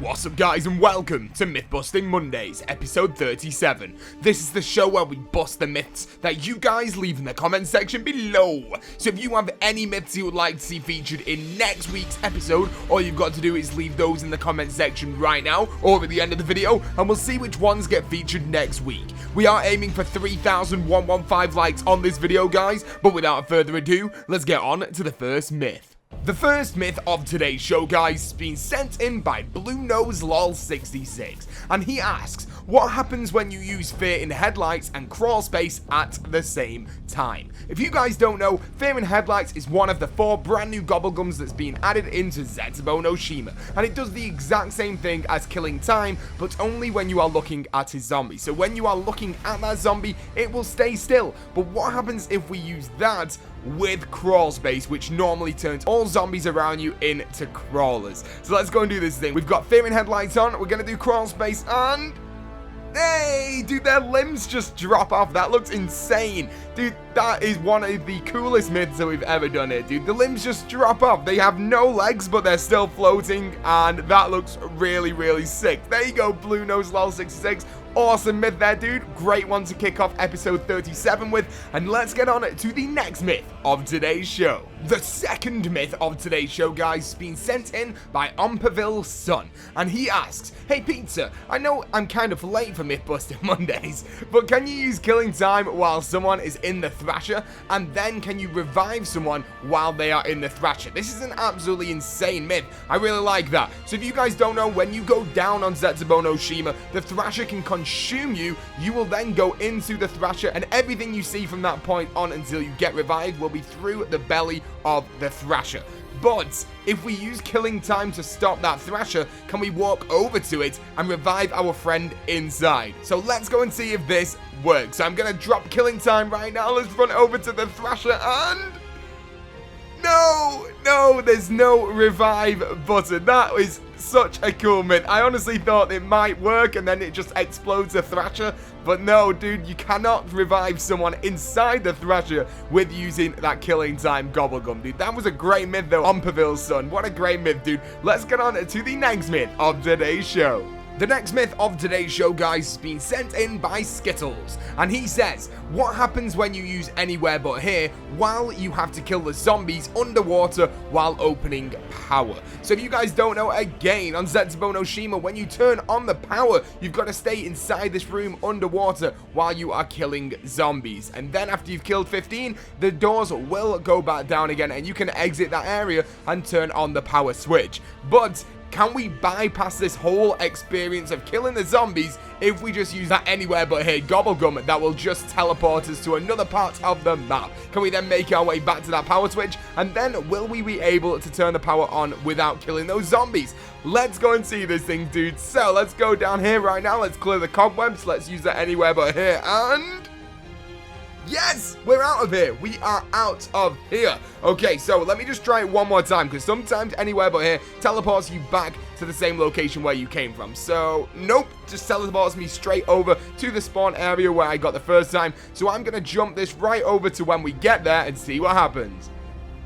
What's up guys and welcome to Myth-Busting Mondays, episode 37. This is the show where we bust the myths that you guys leave in the comment section below. So if you have any myths you would like to see featured in next week's episode, all you've got to do is leave those in the comment section right now or at the end of the video and we'll see which ones get featured next week. We are aiming for 3,115 likes on this video guys, but without further ado, let's get on to the first myth. The first myth of today's show, guys, has been sent in by BlueNoseLol66, and he asks, what happens when you use Famine Headlights and Crawlspace at the same time? If you guys don't know, Famine Headlights is one of the 4 brand new gobblegums that's been added into Zetsubou no Shima, and it does the exact same thing as killing time, but only when you are looking at his zombie. So when you are looking at that zombie, it will stay still. But what happens if we use that with Crawlspace, which normally turns all zombies around you into crawlers? So let's go and do this thing. We've got Famine Headlights on, we're gonna do Crawlspace, and hey, dude, their limbs just drop off. That looks insane. Dude, that is one of the coolest myths that we've ever done here, dude. The limbs just drop off. They have no legs, but they're still floating, and that looks really, really sick. There you go, BlueNoseLol66. Awesome myth there, dude. Great one to kick off episode 37 with. And let's get on to the next myth of today's show. The second myth of today's show, guys, has been sent in by Umpaville's son. And he asks, hey Pizza, I know I'm kind of late for Myth-Busting Mondays, but can you use killing time while someone is in the Thrasher? And then can you revive someone while they are in the Thrasher? This is an absolutely insane myth. I really like that. So if you guys don't know, when you go down on Zetsubou no Shima, the Thrasher can consume you. You will then go into the Thrasher, and everything you see from that point on until you get revived will be through the belly of the Thrasher. But if we use killing time to stop that Thrasher, can we walk over to it and revive our friend inside? So let's go and see if this works. So I'm gonna drop killing time right now. Let's run over to the Thrasher, and no, there's no revive button. That is such a cool myth. I honestly thought it might work and then it just explodes the Thrasher, but no, dude, you cannot revive someone inside the Thrasher with using that killing time gobblegum, dude. That was a great myth though, Umpaville's son. What a great myth, dude. Let's get on to the next myth of today's show. The next myth of today's show, guys, has been sent in by Skittles, and he says, what happens when you use anywhere but here while you have to kill the zombies underwater while opening power? So if you guys don't know, again, on Zetsubou no Shima, when you turn on the power, you've got to stay inside this room underwater while you are killing zombies, and then after you've killed 15, the doors will go back down again and you can exit that area and turn on the power switch. But can we bypass this whole experience of killing the zombies if we just use that anywhere but here gobblegum that will just teleport us to another part of the map? Can we then make our way back to that power switch, and then will we be able to turn the power on without killing those zombies? Let's go and see this thing, dude. So let's go down here right now. Let's clear the cobwebs. Let's use that anywhere but here, and yes, we're out of here. We are out of here. Okay, so let me just try it one more time, because sometimes anywhere but here teleports you back to the same location where you came from. So, nope, just teleports me straight over to the spawn area where I got the first time. So I'm going to jump this right over to when we get there and see what happens.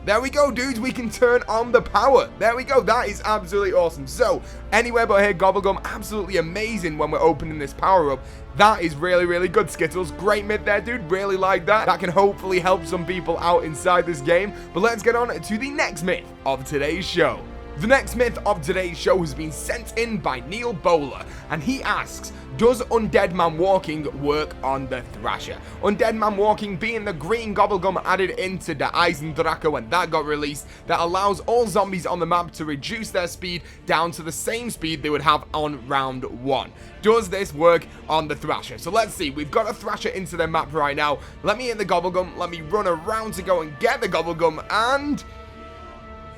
There we go, dudes. We can turn on the power. There we go. That is absolutely awesome. So, anywhere but here gobblegum, absolutely amazing when we're opening this power up. That is really, really good, Skittles. Great myth there, dude. Really like that. That can hopefully help some people out inside this game. But let's get on to the next myth of today's show. The next myth of today's show has been sent in by Neil Bowler, and he asks, does Undead Man Walking work on the Thrasher? Undead Man Walking being the green gobblegum added into the Eisendrache when that got released, that allows all zombies on the map to reduce their speed down to the same speed they would have on round 1. Does this work on the Thrasher? So let's see. We've got a Thrasher into the map right now. Let me hit the gobblegum. Let me run around to go and get the gobblegum, and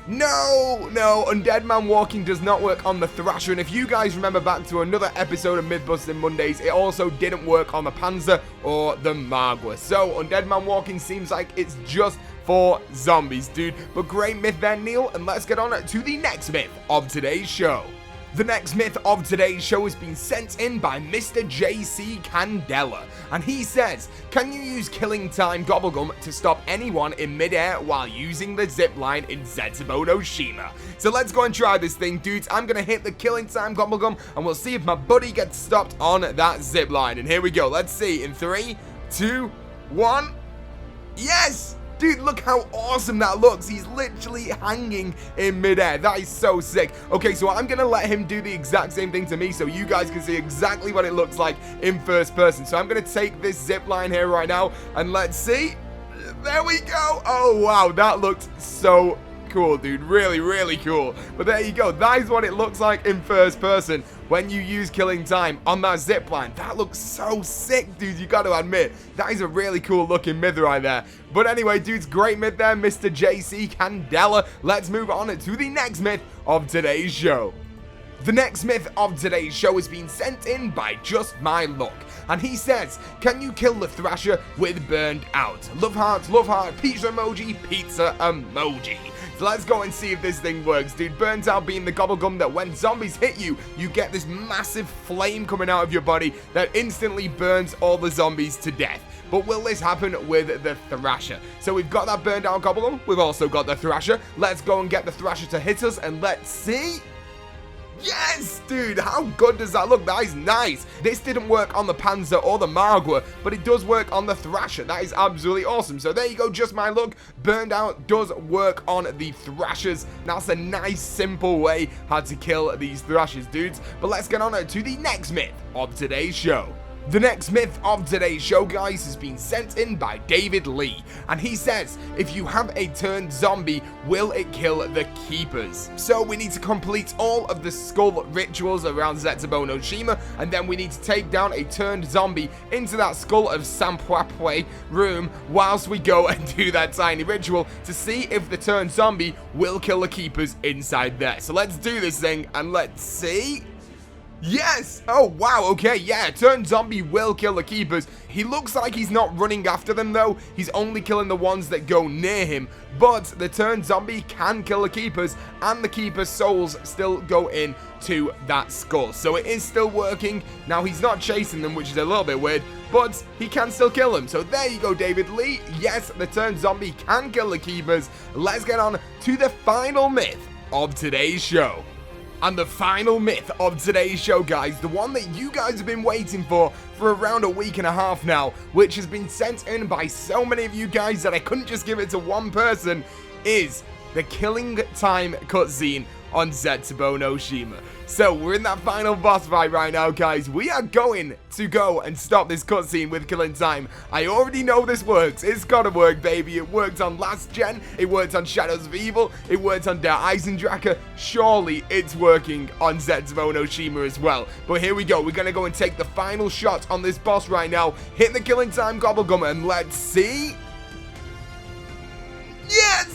no, Undead Man Walking does not work on the Thrasher, and if you guys remember back to another episode of Myth-Busting Mondays, it also didn't work on the Panzer or the Magua. So, Undead Man Walking seems like it's just for zombies, dude. But great myth there, Neil, and let's get on to the next myth of today's show. The next myth of today's show has been sent in by Mr. JC Candela, and he says, can you use killing time gobblegum to stop anyone in midair while using the zipline in Zetsubou no Shima? So let's go and try this thing, dudes. I'm gonna hit the killing time gobblegum, and we'll see if my buddy gets stopped on that zipline. And here we go. Let's see. In 3, 2, 1. Yes! Dude, look how awesome that looks. He's literally hanging in midair. That is so sick. Okay, so I'm going to let him do the exact same thing to me so you guys can see exactly what it looks like in first person. So I'm going to take this zip line here right now, and let's see. There we go. Oh, wow. That looked so cool, dude. Really, really cool. But there you go. That is what it looks like in first person when you use killing time on that zipline. That looks so sick, dude. You got to admit, that is a really cool looking myth right there. But anyway, dudes, great myth there, Mr. JC Candela. Let's move on to the next myth of today's show. The next myth of today's show has been sent in by Just My Luck, and he says, can you kill the Thrasher with burned out? Love heart, pizza emoji. So let's go and see if this thing works, dude. Burnt out being the gobblegum that when zombies hit you, you get this massive flame coming out of your body that instantly burns all the zombies to death. But will this happen with the Thrasher? So we've got that burned out gobblegum. We've also got the Thrasher. Let's go and get the Thrasher to hit us, and let's see. Yes, dude, how good does that look? That is nice. This didn't work on the Panzer or the Margwa, but it does work on the Thrasher. That is absolutely awesome. So there you go, Just My Luck. Burned out does work on the Thrashers. That's a nice, simple way how to kill these Thrashers, dudes. But let's get on to the next myth of today's show. The next myth of today's show, guys, has been sent in by David Lee, and he says, if you have a turned zombie, will it kill the keepers? So we need to complete all of the skull rituals around Zetsubou no Shima, and then we need to take down a turned zombie into that skull of Sampwapwe room whilst we go and do that tiny ritual to see if the turned zombie will kill the keepers inside there. So let's do this thing, and let's see. Yes! Oh, wow, okay, yeah, turned zombie will kill the keepers. He looks like he's not running after them, though. He's only killing the ones that go near him. But the turned zombie can kill the keepers, and the keepers' souls still go in to that skull. So it is still working. Now, he's not chasing them, which is a little bit weird, but he can still kill them. So there you go, David Lee. Yes, the turned zombie can kill the keepers. Let's get on to the final myth of today's show. And the final myth of today's show, guys, the one that you guys have been waiting for around a week and a half now, which has been sent in by so many of you guys that I couldn't just give it to one person, is the killing time cutscene on Zetsubou no Shima. So we're in that final boss fight right now, guys. We are going to go and stop this cutscene with killing time. I already know this works. It's gotta work, baby. It worked on last gen. It worked on Shadows of Evil. It worked on Der Eisendrache. Surely it's working on Zetsubou no Shima as well. But here we go. We're gonna go and take the final shot on this boss right now. Hit the killing time gobblegum, and let's see. Yes!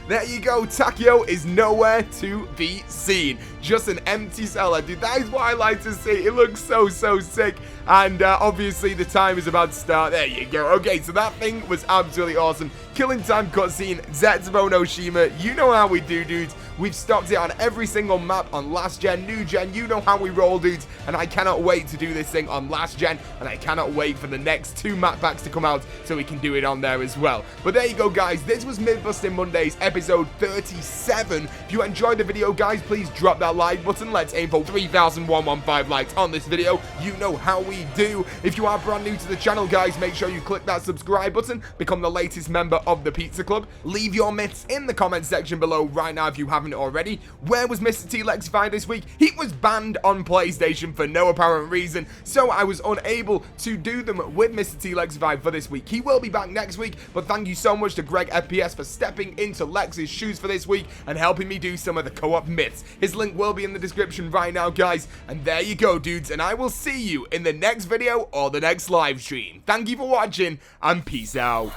There you go, Thankyou is nowhere to be seen. Just an empty cellar, dude. That is what I like to see. It looks so sick. And obviously the time is about to start. There you go. Okay, so that thing was absolutely awesome. Killing time cutscene, Zetsubou no Shima. You know how we do, dudes. We've stopped it on every single map on last gen, new gen. You know how we roll, dudes. And I cannot wait to do this thing on last gen. And I cannot wait for the next 2 map packs to come out so we can do it on there as well. But there you go, guys. This was Mythbusting Mondays, episode 37. If you enjoyed the video, guys, please drop that like button. Let's aim for 3,115 likes on this video. You know how we do. If you are brand new to the channel, guys, make sure you click that subscribe button. Become the latest member of the Pizza Club. Leave your myths in the comment section below right now if you haven't already. Where was Mr. T-Lexify this week? He was banned on PlayStation for no apparent reason, so I was unable to do them with Mr. T-Lexify for this week. He will be back next week, but thank you so much to Greg FPS for stepping into Lex's shoes for this week and helping me do some of the co-op myths. His link will be in the description right now, guys, and there you go, dudes, and I will see you in the next video or the next live stream. Thank you for watching, and peace out.